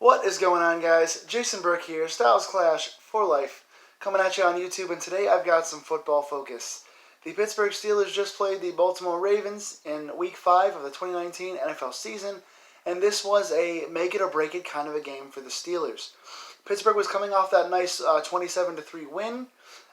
What is going on, guys? Jason Burke here, Styles Clash for Life, coming at you on YouTube, and today I've got some football focus. The Pittsburgh Steelers just played the Baltimore Ravens in Week 5 of the 2019 NFL season, and this was a make-it-or-break-it kind of a game for the Steelers. Pittsburgh was coming off that nice 27-3 win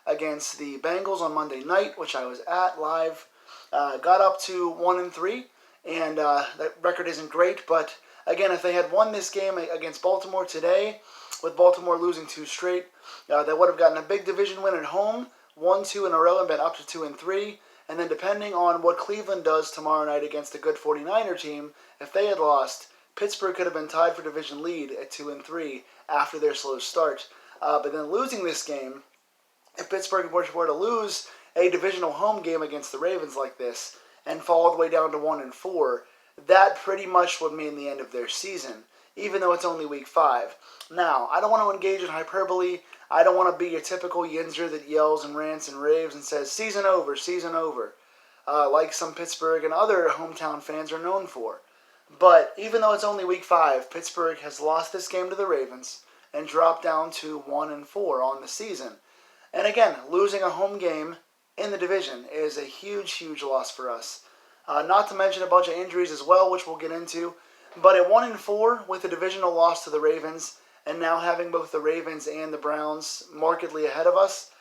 against the Bengals on Monday night, which I was at live. Got up to 1-3, and that record isn't great, but again, if they had won this game against Baltimore today, with Baltimore losing 2 straight, they would have gotten a big division win at home, won 2 in a row, and been up to 2-3. And then depending on what Cleveland does tomorrow night against a good 49er team, if they had lost, Pittsburgh could have been tied for division lead at 2-3 after their slow start. But then losing this game, if Pittsburgh were to lose a divisional home game against the Ravens like this and fall all the way down to 1-4, that pretty much would mean the end of their season, even though it's only Week 5. Now, I don't want to engage in hyperbole. I don't want to be your typical Yinzer that yells and rants and raves and says, season over, like some Pittsburgh and other hometown fans are known for. But even though it's only Week 5, Pittsburgh has lost this game to the Ravens and dropped down to 1-4 on the season. And again, losing a home game in the division is a huge, huge loss for us. Not to mention a bunch of injuries as well, which we'll get into. But at 1-4, with a divisional loss to the Ravens, and now having both the Ravens and the Browns markedly ahead of us,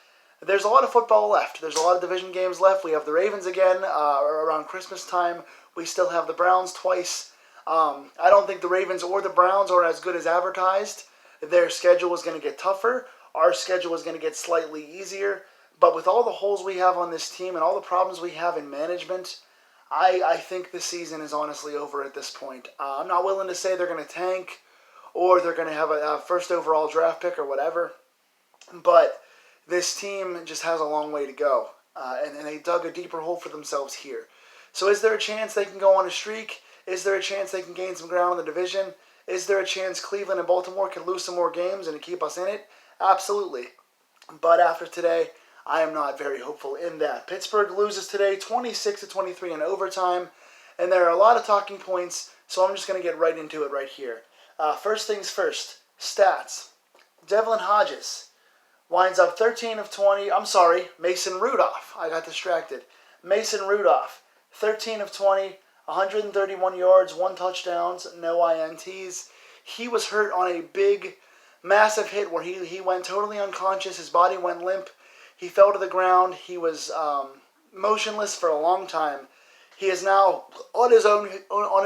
there's a lot of football left. There's a lot of division games left. We have the Ravens again around Christmas time. We still have the Browns twice. I don't think the Ravens or the Browns are as good as advertised. Their schedule is going to get tougher. Our schedule is going to get slightly easier. But with all the holes we have on this team and all the problems we have in management, I think the season is honestly over at this point. I'm not willing to say they're going to tank or they're going to have a first overall draft pick or whatever, but this team just has a long way to go, and they dug a deeper hole for themselves here. So is there a chance they can go on a streak? Is there a chance they can gain some ground in the division? Is there a chance Cleveland and Baltimore can lose some more games and keep us in it? Absolutely. But after today, I am not very hopeful in that. Pittsburgh loses today 26-23 in overtime, and there are a lot of talking points, so I'm just going to get right into it right here. First things first, stats. Devlin Hodges winds up 13 of 20. Mason Rudolph. I got distracted. Mason Rudolph, 13 of 20, 131 yards, 1 touchdown, no INTs. He was hurt on a big, massive hit where he went totally unconscious. His body went limp. He fell to the ground. He was motionless for a long time. He is now on his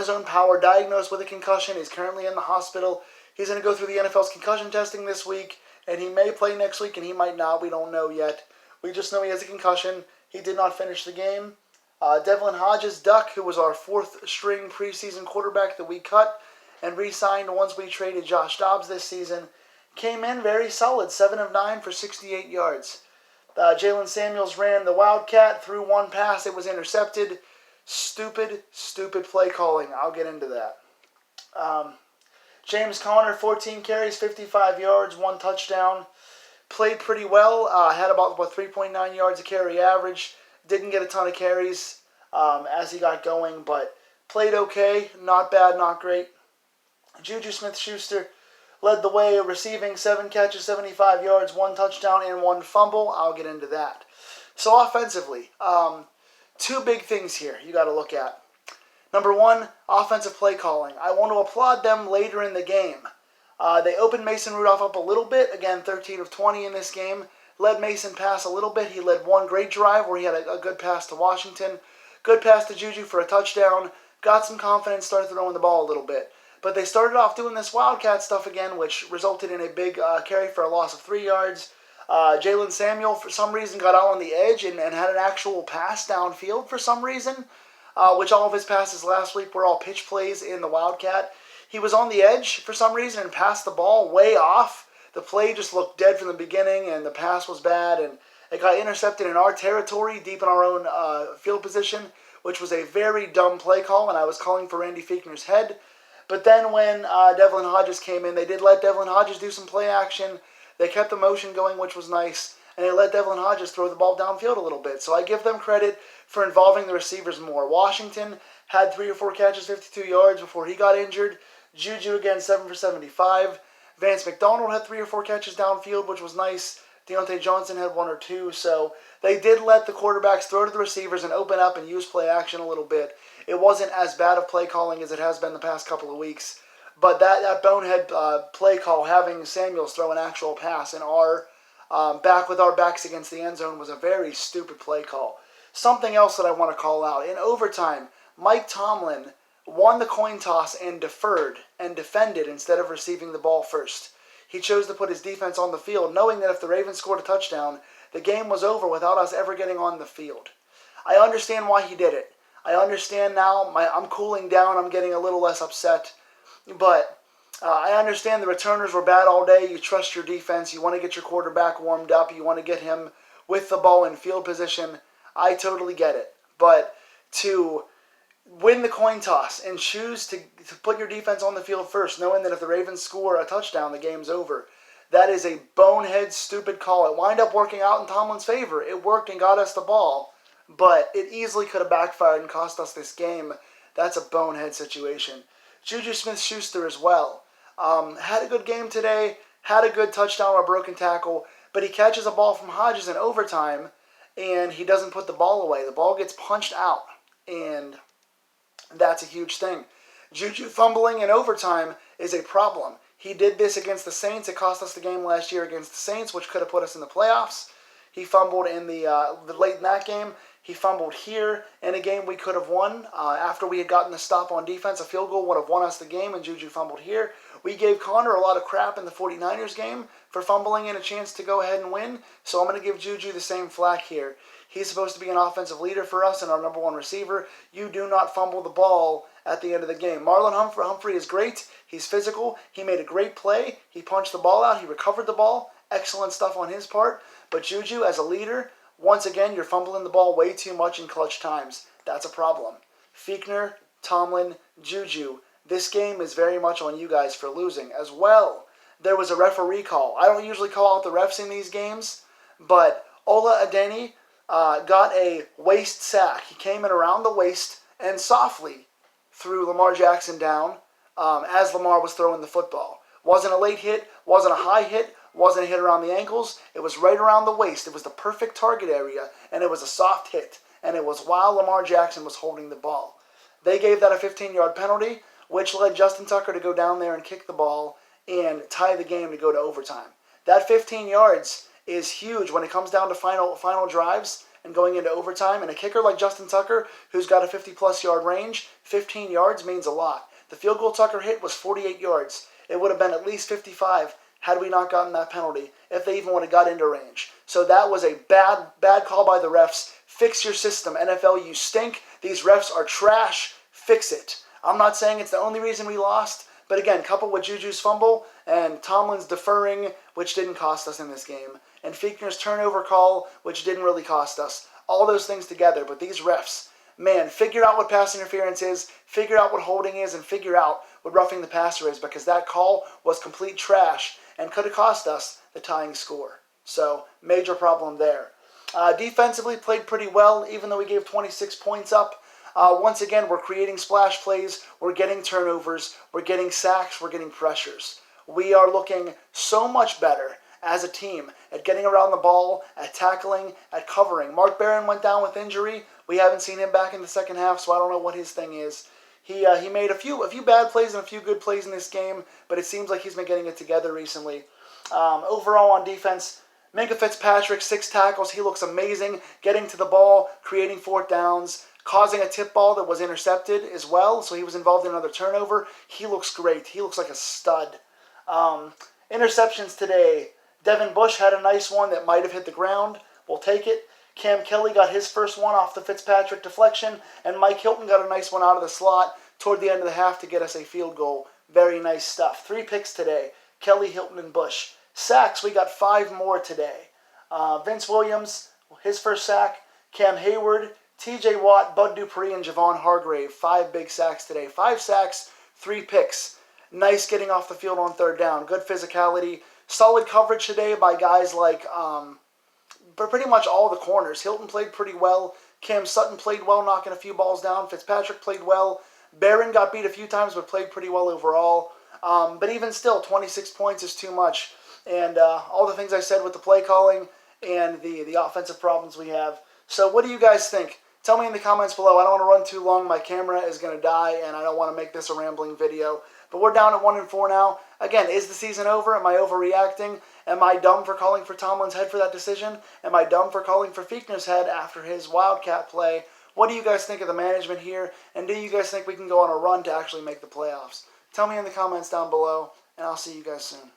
own power, diagnosed with a concussion. He's currently in the hospital. He's going to go through the NFL's concussion testing this week, and he may play next week, and he might not. We don't know yet. We just know he has a concussion. He did not finish the game. Devlin Hodges, Duck, who was our 4th-string preseason quarterback that we cut and re-signed once we traded Josh Dobbs this season, came in very solid, 7 of 9 for 68 yards. Jalen Samuels ran the Wildcat, threw 1 pass. It was intercepted. Stupid play calling. I'll get into that. James Conner, 14 carries, 55 yards, 1 touchdown. Played pretty well. Had about 3.9 yards a carry average. Didn't get a ton of carries as he got going, but played okay. Not bad, not great. Juju Smith-Schuster led the way, receiving 7 catches, 75 yards, 1 touchdown, and 1 fumble. I'll get into that. So offensively, 2 big things here you got to look at. Number 1, offensive play calling. I want to applaud them later in the game. They opened Mason Rudolph up a little bit. Again, 13 of 20 in this game. Led Mason pass a little bit. He led 1 great drive where he had a good pass to Washington. Good pass to Juju for a touchdown. Got some confidence, started throwing the ball a little bit. But they started off doing this Wildcat stuff again, which resulted in a big carry for a loss of 3 yards. Jalen Samuel, for some reason, got out on the edge and had an actual pass downfield for some reason, which all of his passes last week were all pitch plays in the Wildcat. He was on the edge for some reason and passed the ball way off. The play just looked dead from the beginning, and the pass was bad, and it got intercepted in our territory, deep in our own field position, which was a very dumb play call, and I was calling for Randy Fichtner's head. But then when Devlin Hodges came in, they did let Devlin Hodges do some play action. They kept the motion going, which was nice, and they let Devlin Hodges throw the ball downfield a little bit. So I give them credit for involving the receivers more. Washington had 3 or 4 catches, 52 yards before he got injured. Juju again, 7 for 75. Vance McDonald had 3 or 4 catches downfield, which was nice. Deontay Johnson had 1 or 2. So they did let the quarterbacks throw to the receivers and open up and use play action a little bit. It wasn't as bad of play calling as it has been the past couple of weeks. But that bonehead play call, having Samuels throw an actual pass in our back with our backs against the end zone, was a very stupid play call. Something else that I want to call out. In overtime, Mike Tomlin won the coin toss and deferred and defended instead of receiving the ball first. He chose to put his defense on the field, knowing that if the Ravens scored a touchdown, the game was over without us ever getting on the field. I understand why he did it. I understand now. I'm cooling down. I'm getting a little less upset. But I understand the returners were bad all day. You trust your defense. You want to get your quarterback warmed up. You want to get him with the ball in field position. I totally get it. But to win the coin toss and choose to put your defense on the field first, knowing that if the Ravens score a touchdown, the game's over, that is a bonehead, stupid call. It wound up working out in Tomlin's favor. It worked and got us the ball, but it easily could have backfired and cost us this game. That's a bonehead situation. Juju Smith-Schuster as well. Had a good game today, had a good touchdown or a broken tackle, but he catches a ball from Hodges in overtime, and he doesn't put the ball away. The ball gets punched out, and that's a huge thing. Juju fumbling in overtime is a problem. He did this against the Saints. It cost us the game last year against the Saints, which could have put us in the playoffs. He fumbled in the late in that game. He fumbled here in a game we could have won. After we had gotten the stop on defense, a field goal would have won us the game, and Juju fumbled here. We gave Connor a lot of crap in the 49ers game for fumbling in a chance to go ahead and win, so I'm going to give Juju the same flack here. He's supposed to be an offensive leader for us and our number one receiver. You do not fumble the ball at the end of the game. Marlon Humphrey is great. He's physical. He made a great play. He punched the ball out. He recovered the ball. Excellent stuff on his part. But Juju, as a leader, once again, you're fumbling the ball way too much in clutch times. That's a problem. Fichtner, Tomlin, Juju, this game is very much on you guys for losing. As well, there was a referee call. I don't usually call out the refs in these games, but Ola Adeni got a waist sack. He came in around the waist and softly threw Lamar Jackson down as Lamar was throwing the football. Wasn't a late hit, wasn't a high hit, wasn't a hit around the ankles. It was right around the waist. It was the perfect target area, and it was a soft hit. And it was while Lamar Jackson was holding the ball. They gave that a 15-yard penalty, which led Justin Tucker to go down there and kick the ball and tie the game to go to overtime. That 15 yards is huge when it comes down to final drives and going into overtime. And a kicker like Justin Tucker, who's got a 50-plus yard range, 15 yards means a lot. The field goal Tucker hit was 48 yards. It would have been at least 55 had we not gotten that penalty, if they even would have got into range. So that was a bad call by the refs. Fix your system. NFL, you stink. These refs are trash. Fix it. I'm not saying it's the only reason we lost, but again, coupled with Juju's fumble and Tomlin's deferring, which didn't cost us in this game, and Fichtner's turnover call, which didn't really cost us. All those things together, but these refs, man, figure out what pass interference is, figure out what holding is, and figure out what roughing the passer is, because that call was complete trash and could have cost us the tying score. So, major problem there. Defensively, played pretty well, even though we gave 26 points up. Once again, we're creating splash plays, we're getting turnovers, we're getting sacks, we're getting pressures. We are looking so much better as a team at getting around the ball, at tackling, at covering. Mark Barron went down with injury. We haven't seen him back in the second half, so I don't know what his thing is. He made a few bad plays and a few good plays in this game, but it seems like he's been getting it together recently. Overall on defense, Minkah Fitzpatrick, 6 tackles. He looks amazing, getting to the ball, creating fourth downs, causing a tip ball that was intercepted as well, so he was involved in another turnover. He looks great. He looks like a stud. Interceptions today. Devin Bush had a nice one that might have hit the ground. We'll take it. Cam Kelly got his first one off the Fitzpatrick deflection, and Mike Hilton got a nice one out of the slot toward the end of the half to get us a field goal. Very nice stuff. 3 picks today. Kelly, Hilton, and Bush. Sacks, we got 5 more today. Vince Williams, his first sack. Cam Hayward, TJ Watt, Bud Dupree, and Javon Hargrave. 5 big sacks today. 5 sacks, 3 picks. Nice getting off the field on third down. Good physicality. Solid coverage today by guys like pretty much all the corners. Hilton played pretty well. Cam Sutton played well, knocking a few balls down. Fitzpatrick played well. Barron got beat a few times but played pretty well overall. But even still, 26 points is too much. And all the things I said with the play calling and the offensive problems we have. So what do you guys think? Tell me in the comments below. I don't want to run too long. My camera is going to die, and I don't want to make this a rambling video. But we're down at 1-4 now. Again, is the season over? Am I overreacting? Am I dumb for calling for Tomlin's head for that decision? Am I dumb for calling for Fichtner's head after his Wildcat play? What do you guys think of the management here? And do you guys think we can go on a run to actually make the playoffs? Tell me in the comments down below, and I'll see you guys soon.